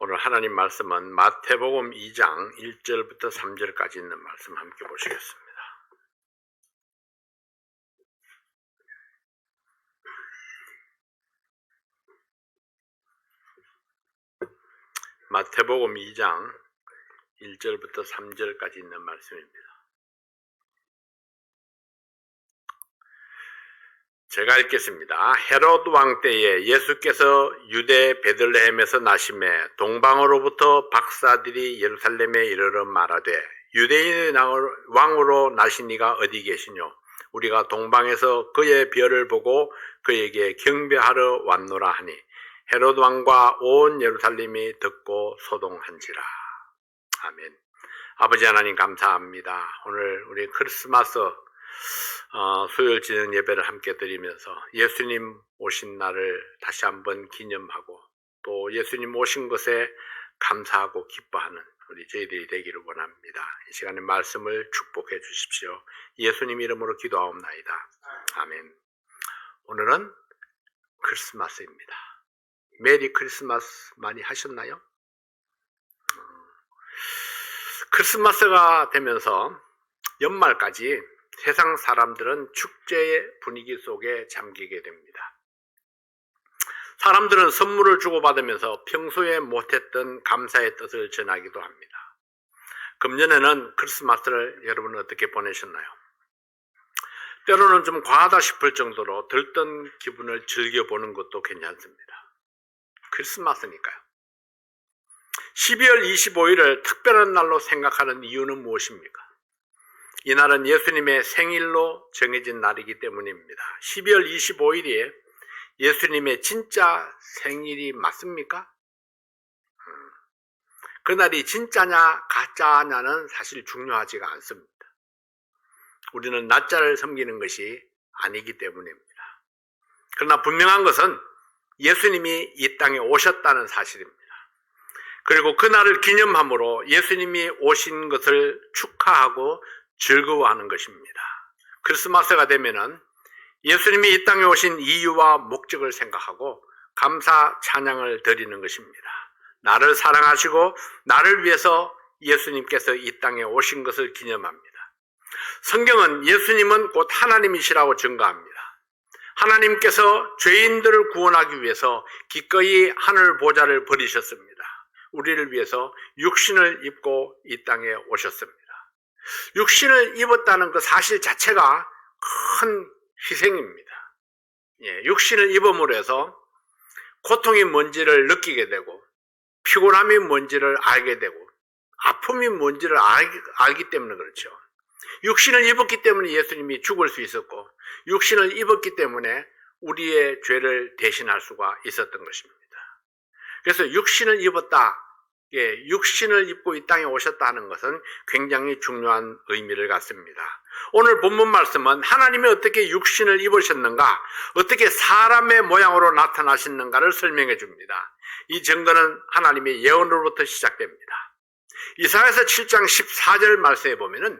오늘 하나님 말씀은 마태복음 2장 1절부터 3절까지 있는 말씀 함께 보시겠습니다. 마태복음 2장 1절부터 3절까지 있는 말씀입니다. 제가 읽겠습니다. 헤롯 왕 때에 예수께서 유대 베들레헴에서 나심에 동방으로부터 박사들이 예루살렘에 이르러 말하되 유대인의 왕으로 나신 이가 어디 계시뇨? 우리가 동방에서 그의 별을 보고 그에게 경배하러 왔노라 하니 헤롯 왕과 온 예루살렘이 듣고 소동한지라. 아멘. 아버지 하나님 감사합니다. 오늘 우리 크리스마스 수요일 저녁 예배를 함께 드리면서 예수님 오신 날을 다시 한번 기념하고 또 예수님 오신 것에 감사하고 기뻐하는 우리 저희들이 되기를 원합니다. 이 시간에 말씀을 축복해 주십시오. 예수님 이름으로 기도하옵나이다. 아멘. 오늘은 크리스마스입니다. 메리 크리스마스 많이 하셨나요? 크리스마스가 되면서 연말까지 세상 사람들은 축제의 분위기 속에 잠기게 됩니다. 사람들은 선물을 주고받으면서 평소에 못했던 감사의 뜻을 전하기도 합니다. 금년에는 크리스마스를 여러분은 어떻게 보내셨나요? 때로는 좀 과하다 싶을 정도로 들뜬 기분을 즐겨보는 것도 괜찮습니다. 크리스마스니까요. 12월 25일을 특별한 날로 생각하는 이유는 무엇입니까? 이날은 예수님의 생일로 정해진 날이기 때문입니다. 12월 25일이 예수님의 진짜 생일이 맞습니까? 그날이 진짜냐 가짜냐는 사실 중요하지가 않습니다. 우리는 날짜를 섬기는 것이 아니기 때문입니다. 그러나 분명한 것은 예수님이 이 땅에 오셨다는 사실입니다. 그리고 그날을 기념함으로 예수님이 오신 것을 축하하고 즐거워하는 것입니다. 크리스마스가 되면은 예수님이 이 땅에 오신 이유와 목적을 생각하고 감사 찬양을 드리는 것입니다. 나를 사랑하시고 나를 위해서 예수님께서 이 땅에 오신 것을 기념합니다. 성경은 예수님은 곧 하나님이시라고 증거합니다. 하나님께서 죄인들을 구원하기 위해서 기꺼이 하늘 보좌를 버리셨습니다. 우리를 위해서 육신을 입고 이 땅에 오셨습니다. 육신을 입었다는 그 사실 자체가 큰 희생입니다. 육신을 입음으로 해서 고통이 뭔지를 느끼게 되고 피곤함이 뭔지를 알게 되고 아픔이 뭔지를 알기 때문에 그렇죠. 육신을 입었기 때문에 예수님이 죽을 수 있었고 육신을 입었기 때문에 우리의 죄를 대신할 수가 있었던 것입니다. 그래서 육신을 입었다. 육신을 입고 이 땅에 오셨다는 것은 굉장히 중요한 의미를 갖습니다. 오늘 본문 말씀은 하나님이 어떻게 육신을 입으셨는가, 어떻게 사람의 모양으로 나타나셨는가를 설명해 줍니다. 이 증거는 하나님의 예언으로부터 시작됩니다. 이사야서 7장 14절 말씀에 보면은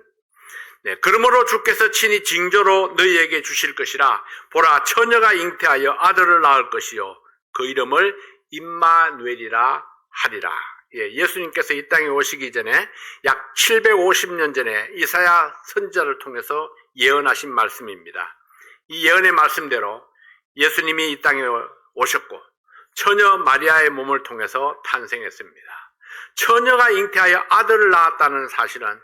그러므로 주께서 친히 징조로 너희에게 주실 것이라. 보라, 처녀가 잉태하여 아들을 낳을 것이요 그 이름을 임마누엘이라 하리라. 예수님께서 이 땅에 오시기 전에 약 750년 전에 이사야 선지자를 통해서 예언하신 말씀입니다. 이 예언의 말씀대로 예수님이 이 땅에 오셨고 처녀 마리아의 몸을 통해서 탄생했습니다. 처녀가 잉태하여 아들을 낳았다는 사실은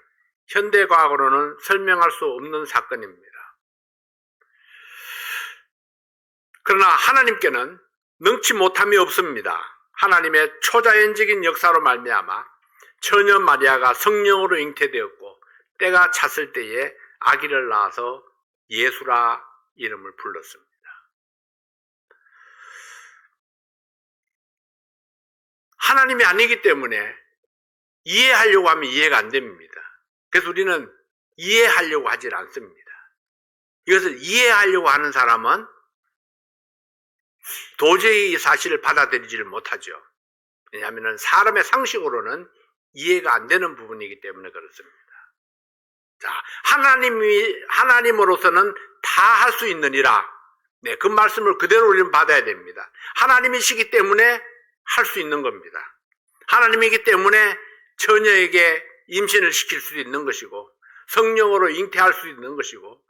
현대과학으로는 설명할 수 없는 사건입니다. 그러나 하나님께는 능치 못함이 없습니다. 하나님의 초자연적인 역사로 말미암아 처녀 마리아가 성령으로 잉태되었고 때가 찼을 때에 아기를 낳아서 예수라 이름을 불렀습니다. 하나님이 아니기 때문에 이해하려고 하면 이해가 안 됩니다. 그래서 우리는 이해하려고 하질 않습니다. 이것을 이해하려고 하는 사람은 도저히 이 사실을 받아들이지를 못하죠. 왜냐하면 사람의 상식으로는 이해가 안 되는 부분이기 때문에 그렇습니다. 자, 하나님으로서는 다 할 수 있느니라. 그 말씀을 그대로 우리는 받아야 됩니다. 하나님이시기 때문에 할 수 있는 겁니다. 하나님이기 때문에 처녀에게 임신을 시킬 수도 있는 것이고 성령으로 잉태할 수 있는 것이고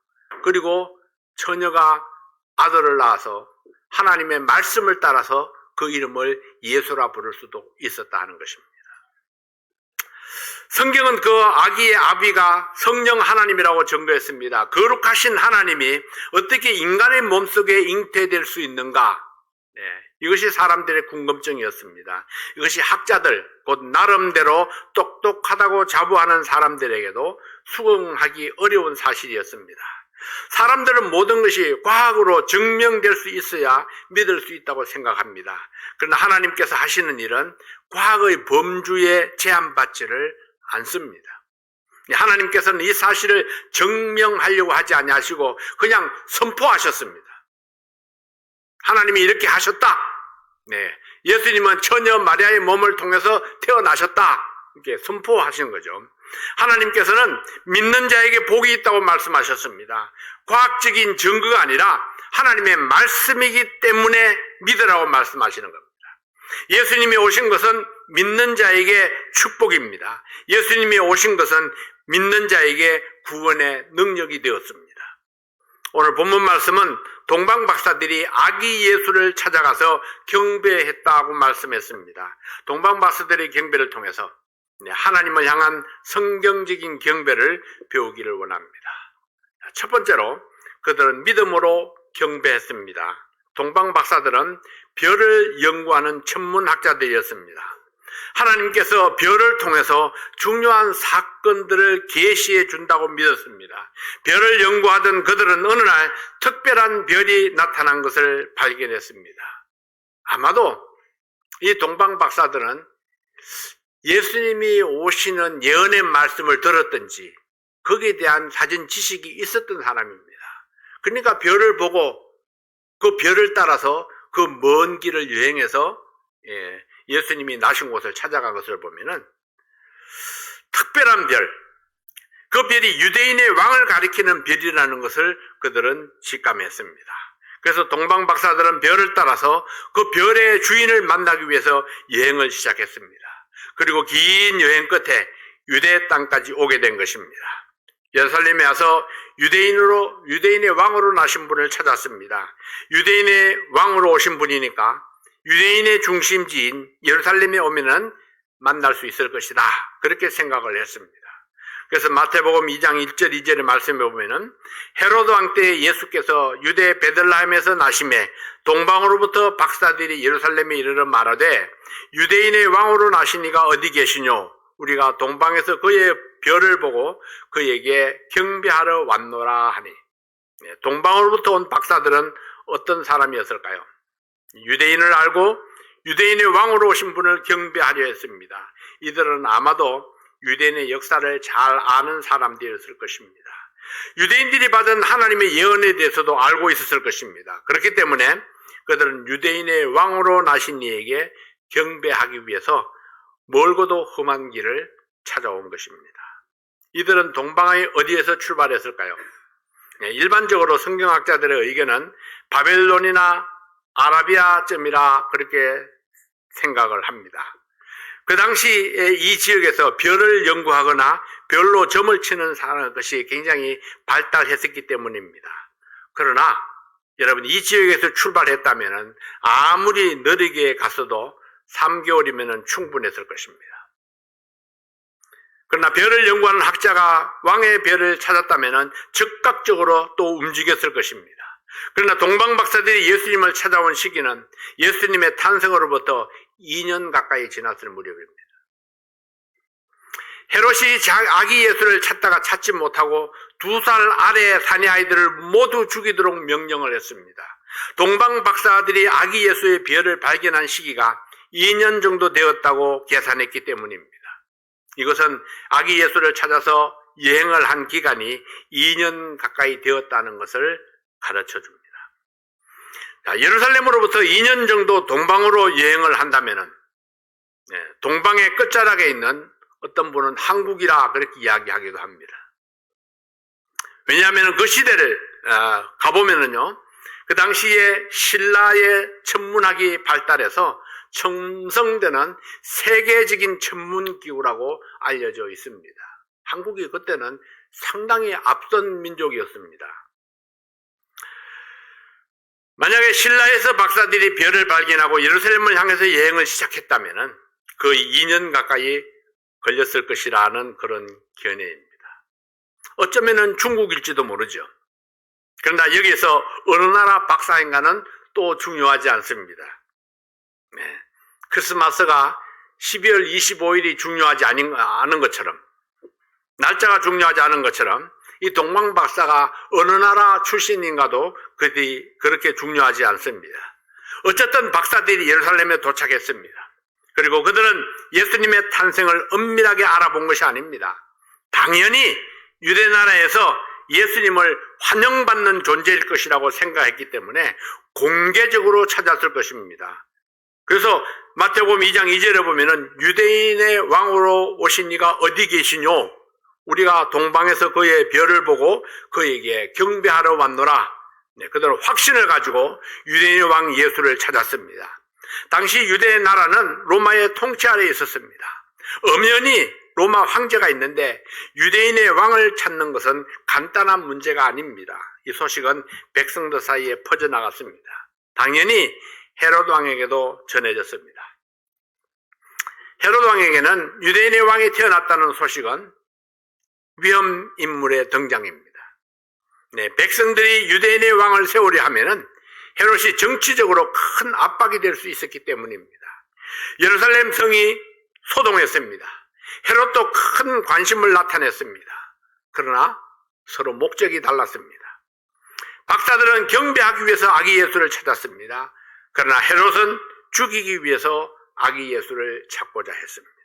그리고 처녀가 아들을 낳아서 하나님의 말씀을 따라서 그 이름을 예수라 부를 수도 있었다 하는 것입니다. 성경은 그 아기의 아비가 성령 하나님이라고 증거했습니다. 거룩하신 하나님이 어떻게 인간의 몸속에 잉태될 수 있는가? 이것이 사람들의 궁금증이었습니다. 이것이 학자들, 곧 나름대로 똑똑하다고 자부하는 사람들에게도 수긍하기 어려운 사실이었습니다. 사람들은 모든 것이 과학으로 증명될 수 있어야 믿을 수 있다고 생각합니다. 그러나 하나님께서 하시는 일은 과학의 범주에 제한받지를 않습니다. 하나님께서는 이 사실을 증명하려고 하지 아니하시고 그냥 선포하셨습니다. 하나님이 이렇게 하셨다. 예수님은 처녀 마리아의 몸을 통해서 태어나셨다. 이렇게 선포하신 거죠. 하나님께서는 믿는 자에게 복이 있다고 말씀하셨습니다. 과학적인 증거가 아니라 하나님의 말씀이기 때문에 믿으라고 말씀하시는 겁니다. 예수님이 오신 것은 믿는 자에게 축복입니다. 예수님이 오신 것은 믿는 자에게 구원의 능력이 되었습니다. 오늘 본문 말씀은 동방 박사들이 아기 예수를 찾아가서 경배했다고 말씀했습니다. 동방 박사들의 경배를 통해서 하나님을 향한 성경적인 경배를 배우기를 원합니다. 첫 번째로 그들은 믿음으로 경배했습니다. 동방 박사들은 별을 연구하는 천문학자들이었습니다. 하나님께서 별을 통해서 중요한 사건들을 계시해 준다고 믿었습니다. 별을 연구하던 그들은 어느 날 특별한 별이 나타난 것을 발견했습니다. 아마도 이 동방 박사들은 예수님이 오시는 예언의 말씀을 들었든지 거기에 대한 사전 지식이 있었던 사람입니다. 그러니까 별을 보고 그 별을 따라서 그 먼 길을 여행해서 예수님이 나신 곳을 찾아간 것을 보면은 특별한 별, 그 별이 유대인의 왕을 가리키는 별이라는 것을 그들은 직감했습니다. 그래서 동방 박사들은 별을 따라서 그 별의 주인을 만나기 위해서 여행을 시작했습니다. 그리고 긴 여행 끝에 유대 땅까지 오게 된 것입니다. 예루살렘에 와서 유대인의 왕으로 나신 분을 찾았습니다. 유대인의 왕으로 오신 분이니까 유대인의 중심지인 예루살렘에 오면은 만날 수 있을 것이다. 그렇게 생각을 했습니다. 그래서 마태복음 2장 1절 2절의 말씀에 보면은 헤로드 왕 때 예수께서 유대 베들레헴에서 나심에 동방으로부터 박사들이 예루살렘에 이르러 말하되 유대인의 왕으로 나신 이가 어디 계시뇨? 우리가 동방에서 그의 별을 보고 그에게 경배하러 왔노라 하니. 동방으로부터 온 박사들은 어떤 사람이었을까요? 유대인을 알고 유대인의 왕으로 오신 분을 경배하려 했습니다. 이들은 아마도 유대인의 역사를 잘 아는 사람들이었을 것입니다. 유대인들이 받은 하나님의 예언에 대해서도 알고 있었을 것입니다. 그렇기 때문에 그들은 유대인의 왕으로 나신 이에게 경배하기 위해서 멀고도 험한 길을 찾아온 것입니다. 이들은 동방의 어디에서 출발했을까요? 일반적으로 성경학자들의 의견은 바벨론이나 아라비아쯤이라 그렇게 생각을 합니다. 그 당시에 이 지역에서 별을 연구하거나 별로 점을 치는 것이 굉장히 발달했었기 때문입니다. 그러나 여러분 이 지역에서 출발했다면 아무리 느리게 갔어도 3개월이면 충분했을 것입니다. 그러나 별을 연구하는 학자가 왕의 별을 찾았다면 즉각적으로 또 움직였을 것입니다. 그러나 동방 박사들이 예수님을 찾아온 시기는 예수님의 탄생으로부터 2년 가까이 지났을 무렵입니다. 헤롯이 아기 예수를 찾다가 찾지 못하고 2살 아래의 사내 아이들을 모두 죽이도록 명령을 했습니다. 동방 박사들이 아기 예수의 별을 발견한 시기가 2년 정도 되었다고 계산했기 때문입니다. 이것은 아기 예수를 찾아서 여행을 한 기간이 2년 가까이 되었다는 것을 가르쳐 줍니다. 예루살렘으로부터 2년 정도 동방으로 여행을 한다면은 동방의 끝자락에 있는 어떤 분은 한국이라 그렇게 이야기하기도 합니다. 왜냐하면 그 시대를 가보면은요, 그 당시에 신라의 천문학이 발달해서 첨성되는 세계적인 전문기구라고 알려져 있습니다. 한국이 그때는 상당히 앞선 민족이었습니다. 만약에 신라에서 박사들이 별을 발견하고 예루살렘을 향해서 여행을 시작했다면 거의 2년 가까이 걸렸을 것이라는 그런 견해입니다. 어쩌면 중국일지도 모르죠. 그러나 여기에서 어느 나라 박사인가는 또 중요하지 않습니다. 네. 크리스마스가 12월 25일이 중요하지 않은 것처럼, 날짜가 중요하지 않은 것처럼 이 동방 박사가 어느 나라 출신인가도 그렇게 중요하지 않습니다. 어쨌든 박사들이 예루살렘에 도착했습니다. 그리고 그들은 예수님의 탄생을 엄밀하게 알아본 것이 아닙니다. 당연히 유대 나라에서 예수님을 환영받는 존재일 것이라고 생각했기 때문에 공개적으로 찾았을 것입니다. 그래서 마태복음 2장 2절에 보면은 유대인의 왕으로 오신 이가 어디 계시뇨? 우리가 동방에서 그의 별을 보고 그에게 경배하러 왔노라. 네, 그들은 확신을 가지고 유대인의 왕 예수를 찾았습니다. 당시 유대 나라는 로마의 통치 아래에 있었습니다. 엄연히 로마 황제가 있는데 유대인의 왕을 찾는 것은 간단한 문제가 아닙니다. 이 소식은 백성들 사이에 퍼져나갔습니다. 당연히 헤롯 왕에게도 전해졌습니다. 헤롯 왕에게는 유대인의 왕이 태어났다는 소식은 위험 인물의 등장입니다. 네, 백성들이 유대인의 왕을 세우려 하면은 헤롯이 정치적으로 큰 압박이 될 수 있었기 때문입니다. 예루살렘 성이 소동했습니다. 헤롯도 큰 관심을 나타냈습니다. 그러나 서로 목적이 달랐습니다. 박사들은 경배하기 위해서 아기 예수를 찾았습니다. 그러나 헤롯은 죽이기 위해서 아기 예수를 찾고자 했습니다.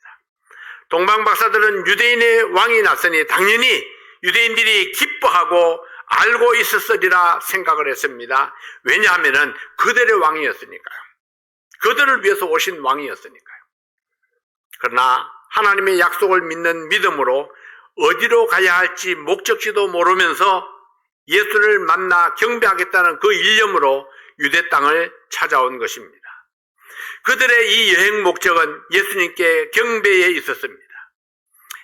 동방 박사들은 유대인의 왕이 났으니 당연히 유대인들이 기뻐하고 알고 있었으리라 생각을 했습니다. 왜냐하면 그들의 왕이었으니까요. 그들을 위해서 오신 왕이었으니까요. 그러나 하나님의 약속을 믿는 믿음으로 어디로 가야 할지 목적지도 모르면서 예수를 만나 경배하겠다는 그 일념으로 유대 땅을 찾아온 것입니다. 그들의 이 여행 목적은 예수님께 경배에 있었습니다.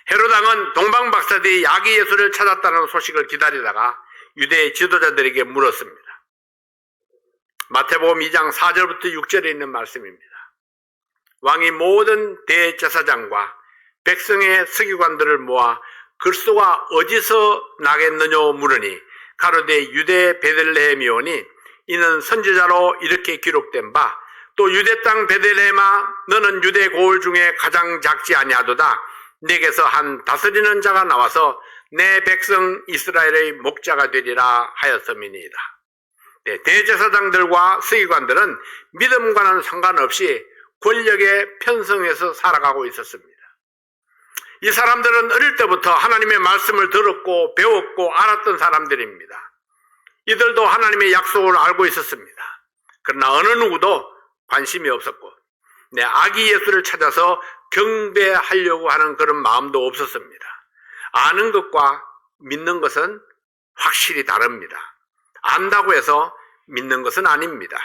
헤롯 왕은 동방 박사들이 아기 예수를 찾았다는 소식을 기다리다가 유대 지도자들에게 물었습니다. 마태복음 2장 4절부터 6절에 있는 말씀입니다. 왕이 모든 대제사장과 백성의 서기관들을 모아 글소가 어디서 나겠느냐 물으니 가로되 유대 베들레헴이오니 이는 선지자로 이렇게 기록된 바 또 유대 땅 베들레헴아 너는 유대 고을 중에 가장 작지 아니하도다 내게서 한 다스리는 자가 나와서 내 백성 이스라엘의 목자가 되리라 하였음이니이다. 네, 대제사장들과 서기관들은 믿음과는 상관없이 권력에 편성해서 살아가고 있었습니다. 이 사람들은 어릴 때부터 하나님의 말씀을 들었고 배웠고 알았던 사람들입니다. 이들도 하나님의 약속을 알고 있었습니다. 그러나 어느 누구도 관심이 없었고 아기 예수를 찾아서 경배하려고 하는 그런 마음도 없었습니다. 아는 것과 믿는 것은 확실히 다릅니다. 안다고 해서 믿는 것은 아닙니다.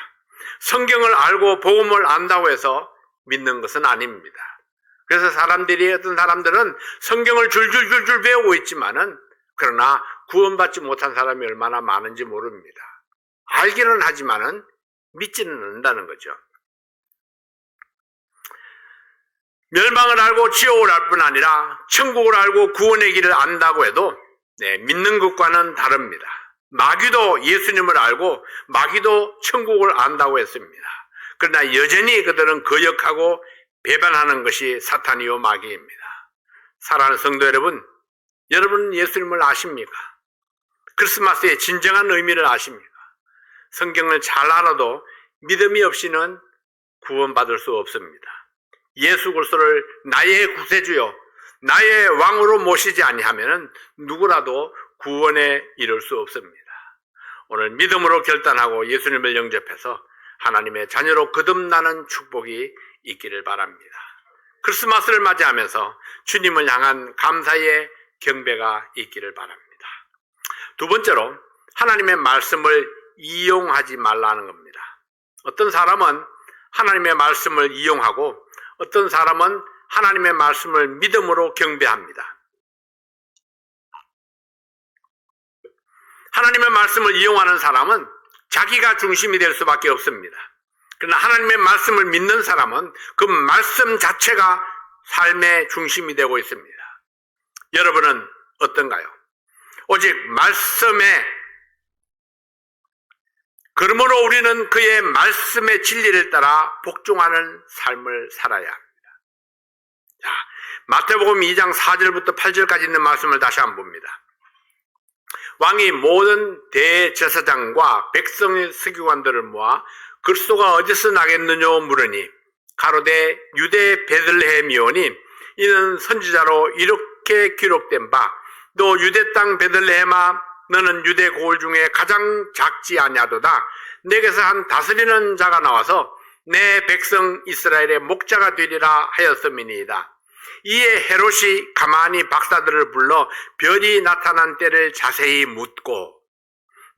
성경을 알고 복음을 안다고 해서 믿는 것은 아닙니다. 그래서 어떤 사람들은 성경을 줄줄줄줄 배우고 있지만은 그러나 구원받지 못한 사람이 얼마나 많은지 모릅니다. 알기는 하지만은 믿지는 않는다는 거죠. 멸망을 알고 지옥을 알 뿐 아니라 천국을 알고 구원의 길을 안다고 해도 믿는 것과는 다릅니다. 마귀도 예수님을 알고 마귀도 천국을 안다고 했습니다. 그러나 여전히 그들은 거역하고 배반하는 것이 사탄이요 마귀입니다. 사랑하는 성도 여러분, 여러분은 예수님을 아십니까? 크리스마스의 진정한 의미를 아십니까? 성경을 잘 알아도 믿음이 없이는 구원받을 수 없습니다. 예수 그리스도를 나의 구세주요 나의 왕으로 모시지 아니하면 누구라도 구원에 이를 수 없습니다. 오늘 믿음으로 결단하고 예수님을 영접해서 하나님의 자녀로 거듭나는 축복이 있기를 바랍니다. 크리스마스를 맞이하면서 주님을 향한 감사의 경배가 있기를 바랍니다. 두 번째로 하나님의 말씀을 이용하지 말라는 겁니다. 어떤 사람은 하나님의 말씀을 이용하고 어떤 사람은 하나님의 말씀을 믿음으로 경배합니다. 하나님의 말씀을 이용하는 사람은 자기가 중심이 될 수밖에 없습니다. 그러나 하나님의 말씀을 믿는 사람은 그 말씀 자체가 삶의 중심이 되고 있습니다. 여러분은 어떤가요? 오직 말씀에, 그러므로 우리는 그의 말씀의 진리를 따라 복종하는 삶을 살아야 합니다. 자, 마태복음 2장 4절부터 8절까지 있는 말씀을 다시 한번 봅니다. 왕이 모든 대제사장과 백성의 서기관들을 모아 글소가 어디서 나겠느냐 물으니 가로되 유대 베들레헴이오니 이는 선지자로 이렇게 기록된 바 너 유대 땅 베들레헴아 너는 유대 고을 중에 가장 작지 아니하도다. 내게서 한 다스리는 자가 나와서 내 백성 이스라엘의 목자가 되리라 하였음이니이다. 이에 헤롯이 가만히 박사들을 불러 별이 나타난 때를 자세히 묻고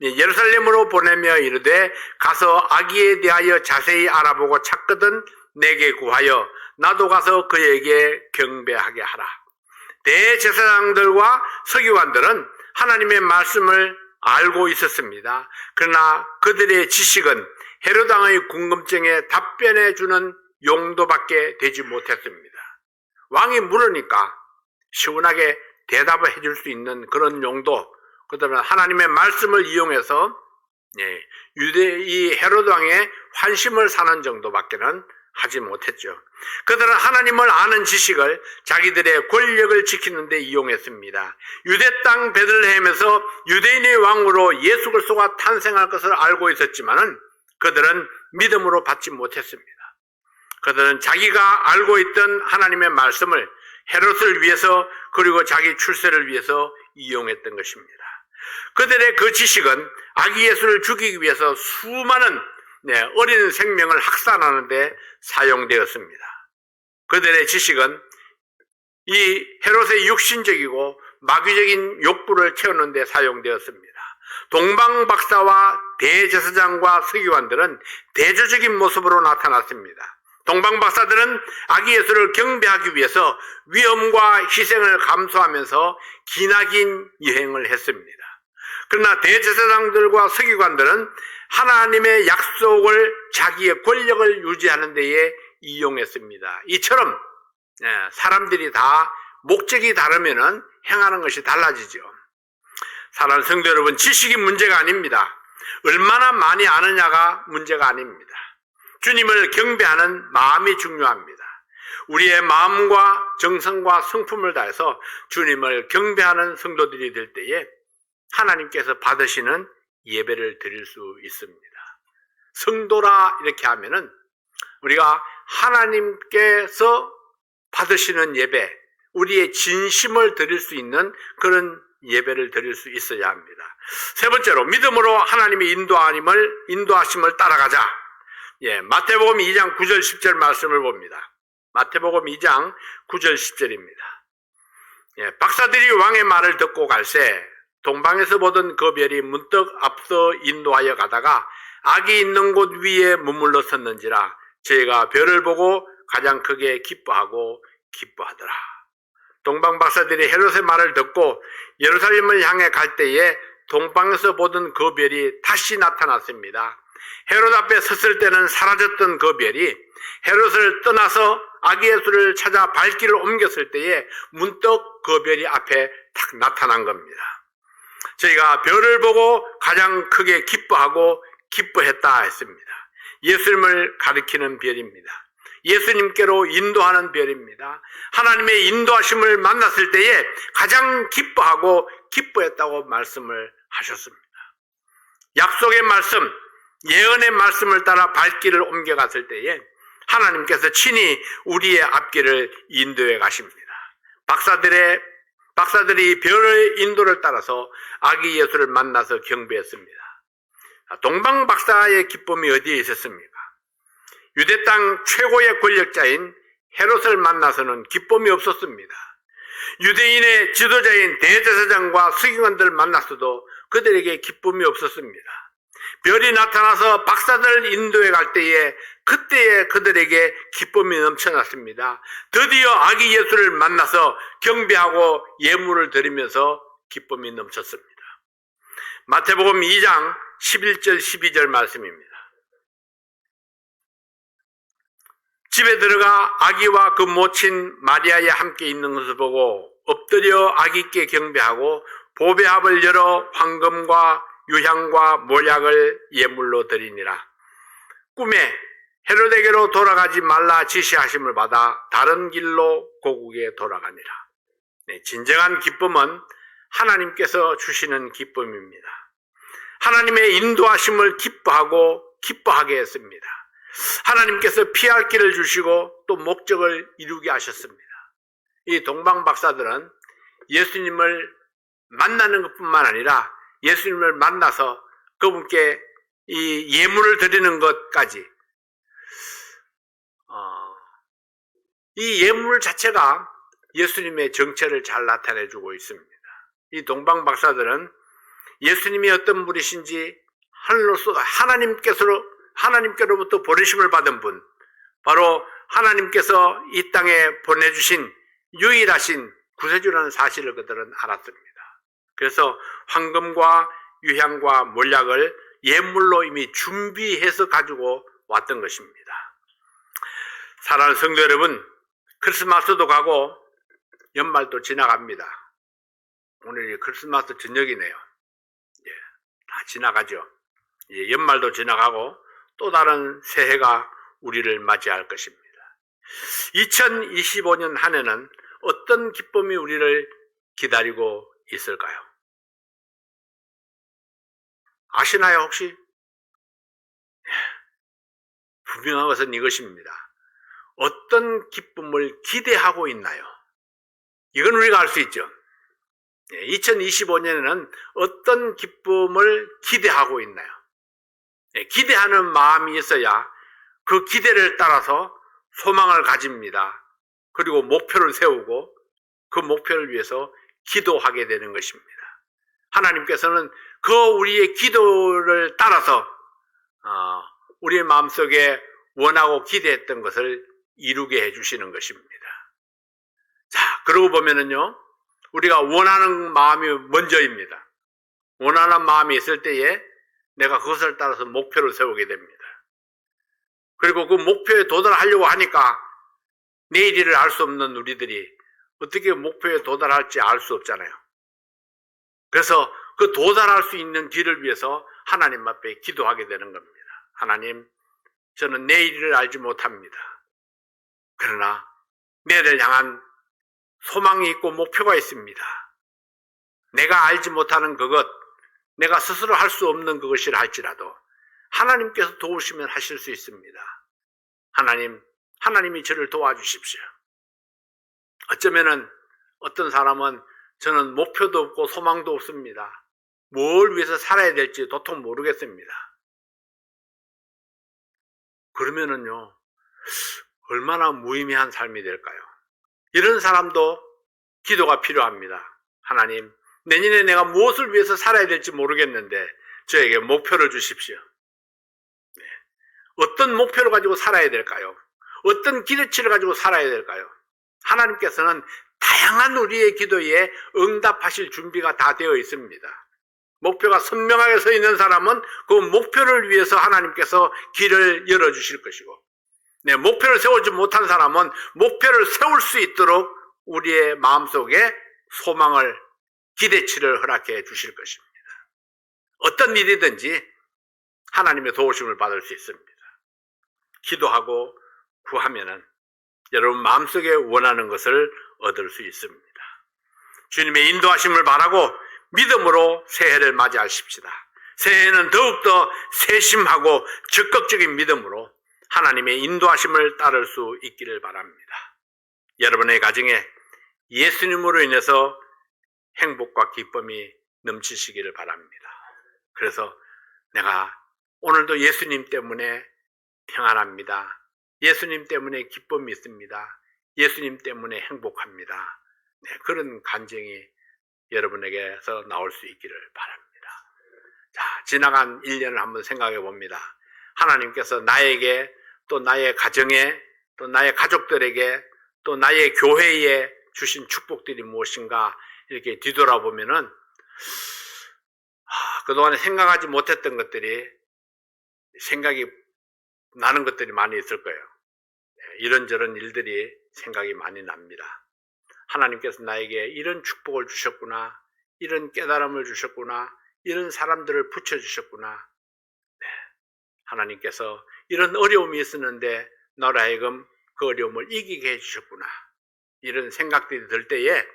예루살렘으로 보내며 이르되 가서 아기에 대하여 자세히 알아보고 찾거든 내게 구하여 나도 가서 그에게 경배하게 하라. 대제사장들과 서기관들은 하나님의 말씀을 알고 있었습니다. 그러나 그들의 지식은 헤롯 왕의 궁금증에 답변해 주는 용도밖에 되지 못했습니다. 왕이 물으니까 시원하게 대답을 해줄 수 있는 그런 용도, 그들은 하나님의 말씀을 이용해서 이 헤롯 왕의 환심을 사는 정도밖에는 하지 못했죠. 그들은 하나님을 아는 지식을 자기들의 권력을 지키는 데 이용했습니다. 유대 땅 베들레헴에서 유대인의 왕으로 예수 그리스도가 탄생할 것을 알고 있었지만은 그들은 믿음으로 받지 못했습니다. 그들은 자기가 알고 있던 하나님의 말씀을 헤롯을 위해서 그리고 자기 출세를 위해서 이용했던 것입니다. 그들의 그 지식은 아기 예수를 죽이기 위해서 수많은 어린 생명을 학살하는 데 사용되었습니다. 그들의 지식은 이 헤롯의 육신적이고 마귀적인 욕구를 채우는 데 사용되었습니다. 동방박사와 대제사장과 서기관들은 대조적인 모습으로 나타났습니다. 동방박사들은 아기 예수를 경배하기 위해서 위험과 희생을 감수하면서 기나긴 여행을 했습니다. 그러나 대제사장들과 서기관들은 하나님의 약속을 자기의 권력을 유지하는 데에 이용했습니다. 이처럼 사람들이 다 목적이 다르면 행하는 것이 달라지죠. 사랑하는 성도 여러분, 지식이 문제가 아닙니다. 얼마나 많이 아느냐가 문제가 아닙니다. 주님을 경배하는 마음이 중요합니다. 우리의 마음과 정성과 성품을 다해서 주님을 경배하는 성도들이 될 때에 하나님께서 받으시는 예배를 드릴 수 있습니다. 성도라 이렇게 하면은 우리가 하나님께서 받으시는 예배, 우리의 진심을 드릴 수 있는 그런 예배를 드릴 수 있어야 합니다. 세 번째로 믿음으로 하나님의 인도하심을 따라가자. 마태복음 2장 9절 10절 말씀을 봅니다. 마태복음 2장 9절 10절입니다. 박사들이 왕의 말을 듣고 갈새 동방에서 보던 그 별이 문득 앞서 인도하여 가다가 악이 있는 곳 위에 머물러 섰는지라 저희가 별을 보고 가장 크게 기뻐하고 기뻐하더라. 동방 박사들이 헤롯의 말을 듣고 예루살렘을 향해 갈 때에 동방에서 보던 그 별이 다시 나타났습니다. 헤롯 앞에 섰을 때는 사라졌던 그 별이 헤롯을 떠나서 아기 예수를 찾아 발길을 옮겼을 때에 문득 그 별이 앞에 탁 나타난 겁니다. 저희가 별을 보고 가장 크게 기뻐하고 기뻐했다 했습니다. 예수님을 가리키는 별입니다. 예수님께로 인도하는 별입니다. 하나님의 인도하심을 만났을 때에 가장 기뻐하고 기뻐했다고 말씀을 하셨습니다. 약속의 말씀, 예언의 말씀을 따라 발길을 옮겨갔을 때에 하나님께서 친히 우리의 앞길을 인도해 가십니다. 박사들이 별의 인도를 따라서 아기 예수를 만나서 경배했습니다. 동방 박사의 기쁨이 어디에 있었습니까? 유대 땅 최고의 권력자인 헤롯을 만나서는 기쁨이 없었습니다. 유대인의 지도자인 대제사장과 서기관들을 만났어도 그들에게 기쁨이 없었습니다. 별이 나타나서 박사들 인도에 갈 때에 그때에 그들에게 기쁨이 넘쳐났습니다. 드디어 아기 예수를 만나서 경배하고 예물을 드리면서 기쁨이 넘쳤습니다. 마태복음 2장 11절 12절 말씀입니다. 집에 들어가 아기와 그 모친 마리아에 함께 있는 것을 보고 엎드려 아기께 경배하고 보배합을 열어 황금과 유향과 몰약을 예물로 드리니라. 꿈에 헤로데게로 돌아가지 말라 지시하심을 받아 다른 길로 고국에 돌아가니라. 진정한 기쁨은 하나님께서 주시는 기쁨입니다. 하나님의 인도하심을 기뻐하게 했습니다. 하나님께서 피할 길을 주시고 또 목적을 이루게 하셨습니다. 이 동방 박사들은 예수님을 만나는 것뿐만 아니라 예수님을 만나서 그분께 이 예물을 드리는 것까지 이 예물 자체가 예수님의 정체를 잘 나타내주고 있습니다. 이 동방 박사들은 예수님이 어떤 분이신지 하나님께로부터 버리심을 받은 분, 바로 하나님께서 이 땅에 보내주신 유일하신 구세주라는 사실을 그들은 알았습니다. 그래서 황금과 유향과 몰약을 예물로 이미 준비해서 가지고 왔던 것입니다. 사랑하는 성도 여러분, 크리스마스도 가고 연말도 지나갑니다. 오늘이 크리스마스 저녁이네요. 다 지나가죠. 연말도 지나가고 또 다른 새해가 우리를 맞이할 것입니다. 2025년 한 해는 어떤 기쁨이 우리를 기다리고 있을까요? 아시나요, 혹시? 분명한 것은 이것입니다. 어떤 기쁨을 기대하고 있나요? 이건 우리가 알 수 있죠. 2025년에는 어떤 기쁨을 기대하고 있나요? 기대하는 마음이 있어야 그 기대를 따라서 소망을 가집니다. 그리고 목표를 세우고 그 목표를 위해서 기도하게 되는 것입니다. 하나님께서는 그 우리의 기도를 따라서 우리의 마음속에 원하고 기대했던 것을 이루게 해주시는 것입니다. 자, 그러고 보면은요, 우리가 원하는 마음이 먼저입니다. 원하는 마음이 있을 때에 내가 그것을 따라서 목표를 세우게 됩니다. 그리고 그 목표에 도달하려고 하니까 내일을 알 수 없는 우리들이 어떻게 목표에 도달할지 알 수 없잖아요. 그래서 그 도달할 수 있는 길을 위해서 하나님 앞에 기도하게 되는 겁니다. 하나님, 저는 내일을 알지 못합니다. 그러나 내일을 향한 소망이 있고 목표가 있습니다. 내가 알지 못하는 그것, 내가 스스로 할 수 없는 그것이라 할지라도 하나님께서 도우시면 하실 수 있습니다. 하나님이 저를 도와주십시오. 어쩌면은 어떤 사람은 저는 목표도 없고 소망도 없습니다. 뭘 위해서 살아야 될지 도통 모르겠습니다. 그러면은요, 얼마나 무의미한 삶이 될까요? 이런 사람도 기도가 필요합니다. 하나님, 내년에 내가 무엇을 위해서 살아야 될지 모르겠는데 저에게 목표를 주십시오. 어떤 목표를 가지고 살아야 될까요? 어떤 기대치를 가지고 살아야 될까요? 하나님께서는 다양한 우리의 기도에 응답하실 준비가 다 되어 있습니다. 목표가 선명하게 서 있는 사람은 그 목표를 위해서 하나님께서 길을 열어주실 것이고, 목표를 세우지 못한 사람은 목표를 세울 수 있도록 우리의 마음속에 소망을, 기대치를 허락해 주실 것입니다. 어떤 일이든지 하나님의 도우심을 받을 수 있습니다. 기도하고 구하면은 여러분 마음속에 원하는 것을 얻을 수 있습니다. 주님의 인도하심을 바라고 믿음으로 새해를 맞이하십시다. 새해에는 더욱더 세심하고 적극적인 믿음으로 하나님의 인도하심을 따를 수 있기를 바랍니다. 여러분의 가정에 예수님으로 인해서 행복과 기쁨이 넘치시기를 바랍니다. 그래서 내가 오늘도 예수님 때문에 평안합니다. 예수님 때문에 기쁨이 있습니다. 예수님 때문에 행복합니다. 그런 간증이 여러분에게서 나올 수 있기를 바랍니다. 자, 지나간 1년을 한번 생각해 봅니다. 하나님께서 나에게, 또 나의 가정에, 또 나의 가족들에게, 또 나의 교회에 주신 축복들이 무엇인가 이렇게 뒤돌아보면은 그동안에 생각하지 못했던 것들이 생각이 나는 것들이 많이 있을 거예요. 이런저런 일들이 생각이 많이 납니다. 하나님께서 나에게 이런 축복을 주셨구나, 이런 깨달음을 주셨구나, 이런 사람들을 붙여주셨구나. 하나님께서 이런 어려움이 있었는데 나로 하여금 그 어려움을 이기게 해주셨구나. 이런 생각들이 들 때에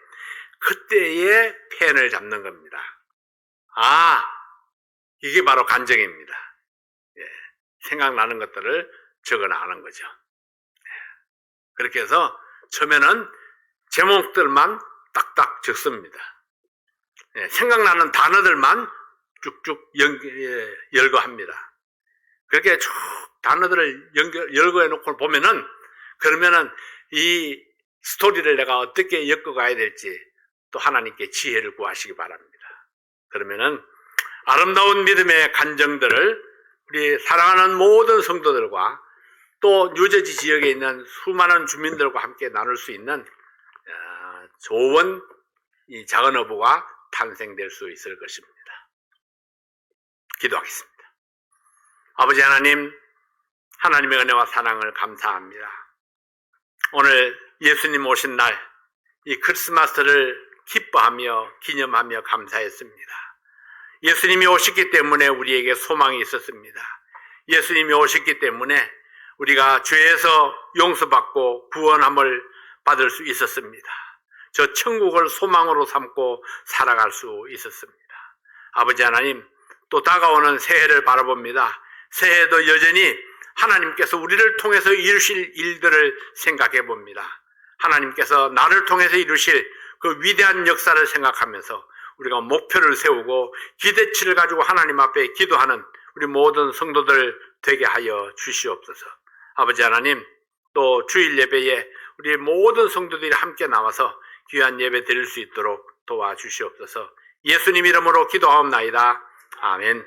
그때에 펜을 잡는 겁니다. 이게 바로 간증입니다. 생각나는 것들을 적어나가는 거죠. 그렇게 해서 처음에는 제목들만 딱딱 적습니다. 생각나는 단어들만 쭉쭉 열거합니다. 그렇게 쭉 단어들을 열거해 놓고 보면은, 그러면은 이 스토리를 내가 어떻게 엮어가야 될지 또 하나님께 지혜를 구하시기 바랍니다. 그러면은 아름다운 믿음의 간증들을 우리 사랑하는 모든 성도들과 또 뉴저지 지역에 있는 수많은 주민들과 함께 나눌 수 있는 좋은 이 작은 어부가 탄생될 수 있을 것입니다. 기도하겠습니다. 아버지 하나님, 하나님의 은혜와 사랑을 감사합니다. 오늘 예수님 오신 날, 이 크리스마스를 기뻐하며 기념하며 감사했습니다. 예수님이 오셨기 때문에 우리에게 소망이 있었습니다. 예수님이 오셨기 때문에 우리가 죄에서 용서받고 구원함을 받을 수 있었습니다. 저 천국을 소망으로 삼고 살아갈 수 있었습니다. 아버지 하나님, 또 다가오는 새해를 바라봅니다. 새해도 여전히 하나님께서 우리를 통해서 이루실 일들을 생각해 봅니다. 하나님께서 나를 통해서 이루실 그 위대한 역사를 생각하면서 우리가 목표를 세우고 기대치를 가지고 하나님 앞에 기도하는 우리 모든 성도들 되게 하여 주시옵소서. 아버지 하나님, 또 주일 예배에 우리 모든 성도들이 함께 나와서 귀한 예배 드릴 수 있도록 도와주시옵소서. 예수님 이름으로 기도하옵나이다. 아멘.